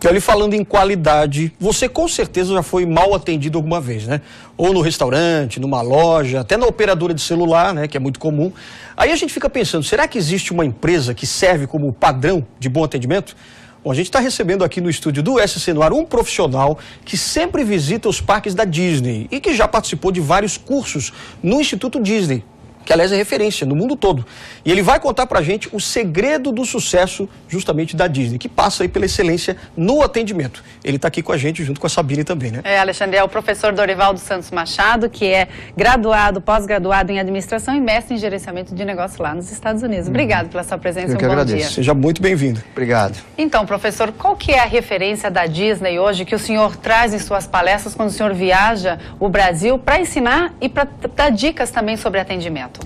E olha, falando em qualidade, você com certeza já foi mal atendido alguma vez, né? Ou no restaurante, numa loja, até na operadora de celular, né? Que é muito comum. Aí a gente fica pensando, será que existe uma empresa que serve como padrão de bom atendimento? Bom, a gente está recebendo aqui no estúdio do SC no Ar um profissional que sempre visita os parques da Disney e que já participou de vários cursos no Instituto Disney, que aliás é referência no mundo todo. E ele vai contar pra gente o segredo do sucesso justamente da Disney, que passa aí pela excelência no atendimento. Ele tá aqui com a gente junto com a Sabine também, né? Alexandre, é o professor Dorival dos Santos Machado, que é graduado, pós-graduado em administração e mestre em gerenciamento de negócio lá nos Estados Unidos. Obrigado pela sua presença, Eu que agradeço. dia. Seja muito bem-vindo. Obrigado. Então, professor, qual que é a referência da Disney hoje que o senhor traz em suas palestras quando o senhor viaja o Brasil para ensinar e para dar dicas também sobre atendimento?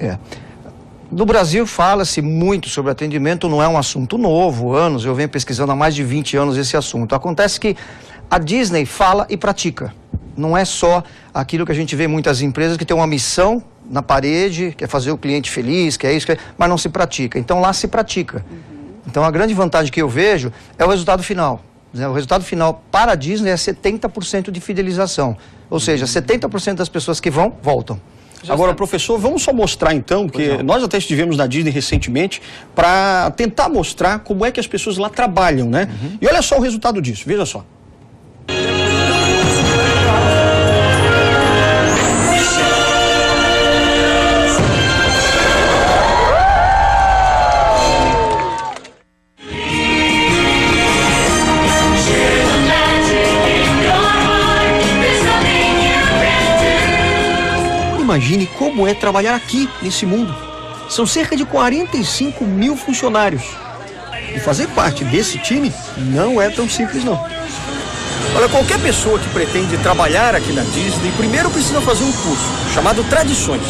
No Brasil fala-se muito sobre atendimento, não é um assunto novo, eu venho pesquisando há mais de 20 anos esse assunto. Acontece que a Disney fala e pratica. Não é só aquilo que a gente vê em muitas empresas que tem uma missão na parede, que é fazer o cliente feliz, que é isso, mas não se pratica. Então lá se pratica. Então a grande vantagem que eu vejo é o resultado final. O resultado final para a Disney é 70% de fidelização. Ou seja, 70% das pessoas que vão, voltam. Agora, professor, vamos só mostrar então, que nós até estivemos na Disney recentemente, para tentar mostrar como é que as pessoas lá trabalham, né? E olha só o resultado disso, veja só. Imagine como é trabalhar aqui, nesse mundo. São cerca de 45 mil funcionários. E fazer parte desse time não é tão simples, não. Olha, qualquer pessoa que pretende trabalhar aqui na Disney, primeiro precisa fazer um curso, chamado Tradições.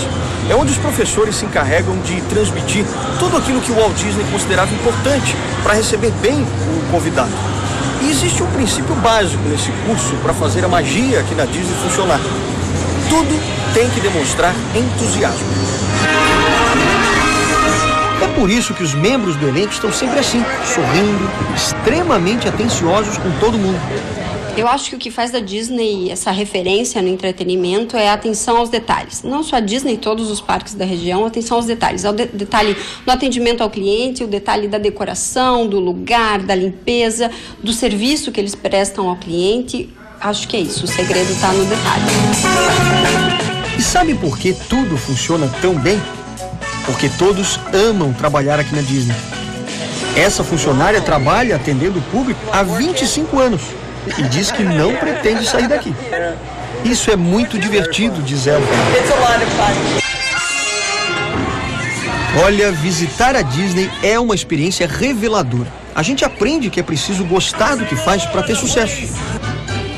É onde os professores se encarregam de transmitir tudo aquilo que o Walt Disney considerava importante para receber bem o convidado. E existe um princípio básico nesse curso para fazer a magia aqui na Disney funcionar. Tudo tem que demonstrar entusiasmo. É por isso que os membros do elenco estão sempre assim, sorrindo, extremamente atenciosos com todo mundo. Eu acho que o que faz da Disney essa referência no entretenimento é a atenção aos detalhes. Não só a Disney, todos os parques da região, atenção aos detalhes. Ao detalhe no atendimento ao cliente, o detalhe da decoração, do lugar, da limpeza, do serviço que eles prestam ao cliente. Acho que é isso, o segredo está no detalhe. E sabe por que tudo funciona tão bem? Porque todos amam trabalhar aqui na Disney. Essa funcionária trabalha atendendo o público há 25 anos e diz que não pretende sair daqui. Isso é muito divertido, diz ela. Olha, visitar a Disney é uma experiência reveladora. A gente aprende que é preciso gostar do que faz para ter sucesso.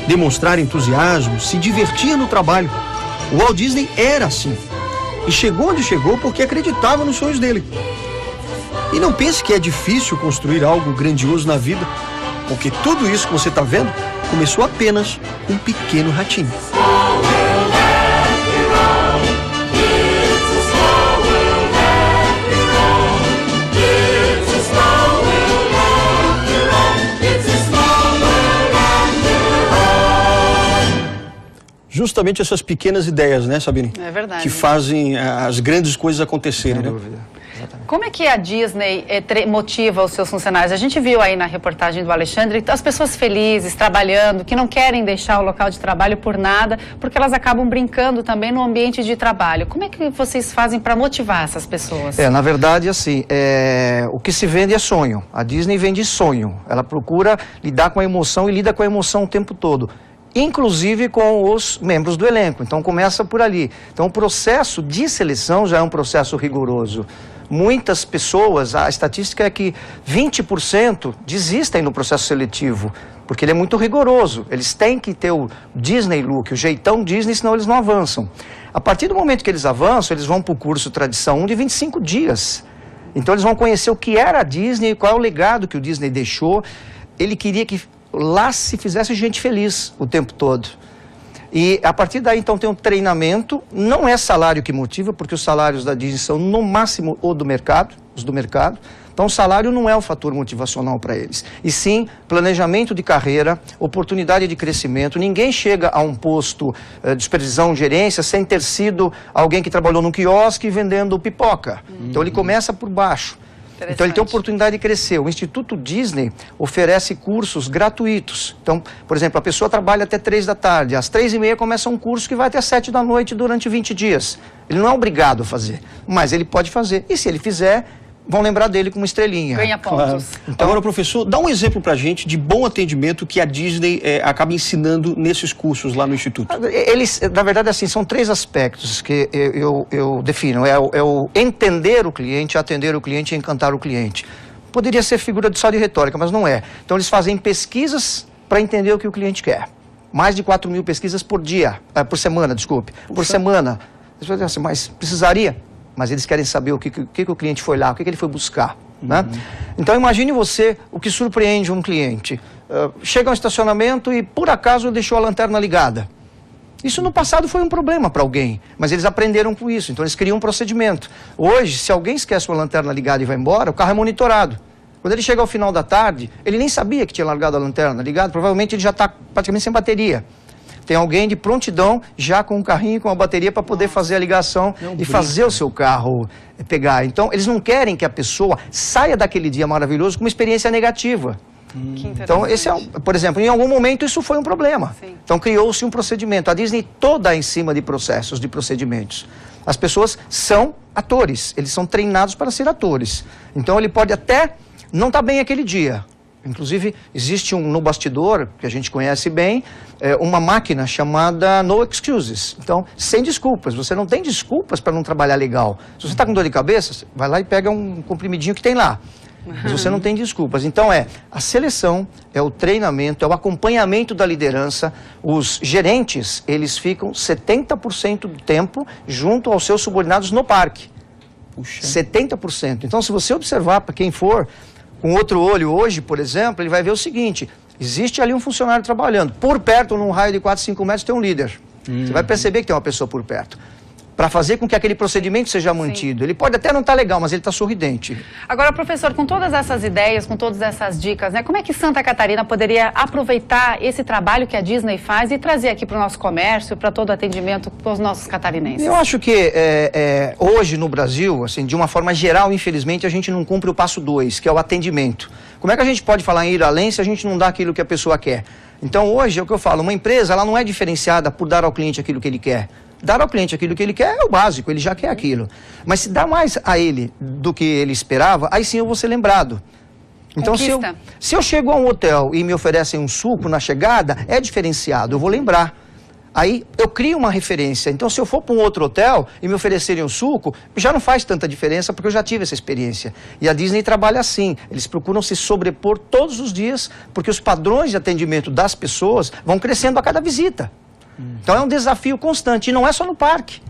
Demonstrar entusiasmo, se divertir no trabalho. O Walt Disney era assim. E chegou onde chegou porque acreditava nos sonhos dele. E não pense que é difícil construir algo grandioso na vida, porque tudo isso que você está vendo começou apenas com um pequeno ratinho. Justamente essas pequenas ideias, né, Sabine? É verdade. Que fazem as grandes coisas acontecerem, Sem né? dúvida. Exatamente. Como é que a Disney motiva os seus funcionários? A gente viu aí na reportagem do Alexandre as pessoas felizes, trabalhando, que não querem deixar o local de trabalho por nada, porque elas acabam brincando também no ambiente de trabalho. Como é que vocês fazem para motivar essas pessoas? Na verdade, assim, o que se vende é sonho. A Disney vende sonho. Ela procura lidar com a emoção e lida com a emoção o tempo todo. Inclusive com os membros do elenco. Então começa por ali. Então o processo de seleção já é um processo rigoroso. Muitas pessoas, a estatística é que 20% desistem no processo seletivo, porque ele é muito rigoroso. Eles têm que ter o Disney look, o jeitão Disney, senão eles não avançam. A partir do momento que eles avançam, eles vão para o curso Tradição 1 de 25 dias. Então eles vão conhecer o que era a Disney, qual é o legado que o Disney deixou. Ele queria que lá se fizesse gente feliz o tempo todo. E a partir daí, então, tem um treinamento. Não é salário que motiva, porque os salários da Disney são no máximo o do mercado. os do mercado. Então, o salário não é o fator motivacional para eles. E sim, planejamento de carreira, oportunidade de crescimento. Ninguém chega a um posto de supervisão, gerência, sem ter sido alguém que trabalhou no quiosque vendendo pipoca. Então, ele começa por baixo. Então, ele tem oportunidade de crescer. O Instituto Disney oferece cursos gratuitos. Então, por exemplo, a pessoa trabalha até 3 da tarde. Às 3h30 começa um curso que vai até 7 da noite durante 20 dias. Ele não é obrigado a fazer, mas ele pode fazer. E se ele fizer, vão lembrar dele como estrelinha. Ganha pontos. Então, agora, professor, dá um exemplo pra gente de bom atendimento que a Disney acaba ensinando nesses cursos lá no Instituto. Eles, na verdade, assim, são 3 aspectos que eu defino. É o entender o cliente, atender o cliente e encantar o cliente. Poderia ser figura de só de retórica, mas não é. Então, eles fazem pesquisas para entender o que o cliente quer. Mais de 4.000 pesquisas por semana, desculpe. Puxa. Por semana. Eles falam assim, mas precisaria? Mas eles querem saber o que o cliente foi lá, o que ele foi buscar. Né? Então, imagine você o que surpreende um cliente. Chega ao estacionamento e, por acaso, deixou a lanterna ligada. Isso no passado foi um problema para alguém, mas eles aprenderam com isso, então eles criam um procedimento. Hoje, se alguém esquece uma lanterna ligada e vai embora, o carro é monitorado. Quando ele chega ao final da tarde, ele nem sabia que tinha largado a lanterna ligada, provavelmente ele já está praticamente sem bateria. Tem alguém de prontidão, já com um carrinho, com a bateria, para poder fazer a ligação e fazer o seu carro pegar. Então, eles não querem que a pessoa saia daquele dia maravilhoso com uma experiência negativa. Então, esse é, por exemplo, em algum momento isso foi um problema. Sim. Então, criou-se um procedimento. A Disney toda é em cima de processos, de procedimentos. As pessoas são atores, eles são treinados para ser atores. Então, ele pode até não estar bem aquele dia. Inclusive, existe no bastidor, que a gente conhece bem, uma máquina chamada No Excuses. Então, sem desculpas. Você não tem desculpas para não trabalhar legal. Se você está com dor de cabeça, vai lá e pega um comprimidinho que tem lá. Mas você não tem desculpas. Então, a seleção, é o treinamento, é o acompanhamento da liderança. Os gerentes, eles ficam 70% do tempo junto aos seus subordinados no parque. Puxa. 70%. Então, se você observar, para quem for com outro olho hoje, por exemplo, ele vai ver o seguinte: existe ali um funcionário trabalhando. Por perto, num raio de 4, 5 metros, tem um líder. Você vai perceber que tem uma pessoa por perto. Para fazer com que aquele procedimento seja mantido. Sim. Ele pode até não estar legal, mas ele está sorridente. Agora, professor, com todas essas ideias, com todas essas dicas, né, como é que Santa Catarina poderia aproveitar esse trabalho que a Disney faz e trazer aqui para o nosso comércio, para todo o atendimento com os nossos catarinenses? Eu acho que hoje no Brasil, assim, de uma forma geral, infelizmente, a gente não cumpre o passo 2, que é o atendimento. Como é que a gente pode falar em ir além se a gente não dá aquilo que a pessoa quer? Então, hoje, é o que eu falo, uma empresa ela não é diferenciada por dar ao cliente aquilo que ele quer. Dar ao cliente aquilo que ele quer é o básico, ele já quer aquilo. Mas se dá mais a ele do que ele esperava, aí sim eu vou ser lembrado. Então, se eu chego a um hotel e me oferecem um suco na chegada, é diferenciado, eu vou lembrar. Aí eu crio uma referência. Então, se eu for para um outro hotel e me oferecerem um suco, já não faz tanta diferença porque eu já tive essa experiência. E a Disney trabalha assim. Eles procuram se sobrepor todos os dias porque os padrões de atendimento das pessoas vão crescendo a cada visita. Então é um desafio constante, e não é só no parque,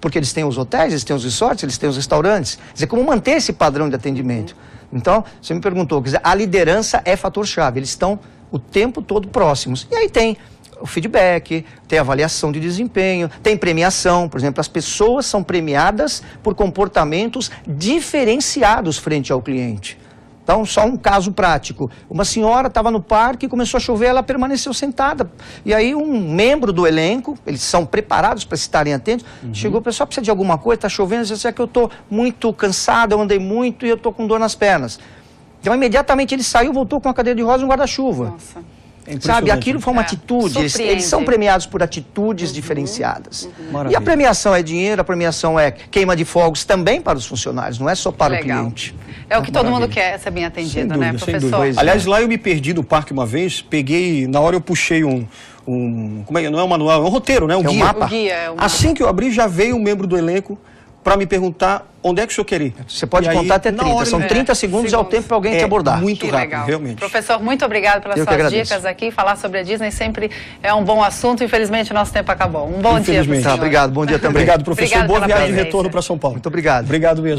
porque eles têm os hotéis, eles têm os resorts, eles têm os restaurantes. Quer dizer, como manter esse padrão de atendimento? Então, você me perguntou, quer dizer, a liderança é fator-chave, eles estão o tempo todo próximos. E aí tem o feedback, tem avaliação de desempenho, tem premiação, por exemplo, as pessoas são premiadas por comportamentos diferenciados frente ao cliente. Então, só um caso prático. Uma senhora estava no parque, começou a chover, ela permaneceu sentada. E aí um membro do elenco, eles são preparados para estarem atentos, chegou, o pessoal precisa de alguma coisa, está chovendo, disse que eu estou muito cansado, eu andei muito e eu estou com dor nas pernas. Então, imediatamente ele saiu, voltou com a cadeira de rosa e um guarda-chuva. Nossa. Sabe, aquilo foi uma atitude, eles são premiados por atitudes diferenciadas. E a premiação é dinheiro, a premiação é queima de fogos também para os funcionários, não é só para o cliente. É o que todo mundo quer ser bem atendido, dúvida, né, professor? Aliás, lá eu me perdi no parque uma vez, peguei, na hora eu puxei como é que não é um manual, é um roteiro, né? Um guia. Mapa. O guia é um... Assim que eu abri, já veio um membro do elenco para me perguntar onde é que o senhor quer ir. Você pode contar até 30, são 30 segundos é o tempo para alguém te abordar. Muito que rápido, legal. Realmente. Professor, muito obrigado pelas suas dicas aqui. Falar sobre a Disney sempre é um bom assunto. Infelizmente, o nosso tempo acabou. Um bom dia para o senhor. Obrigado, bom dia também. Obrigado, professor. Boa viagem de retorno para São Paulo. Muito obrigado. Obrigado mesmo.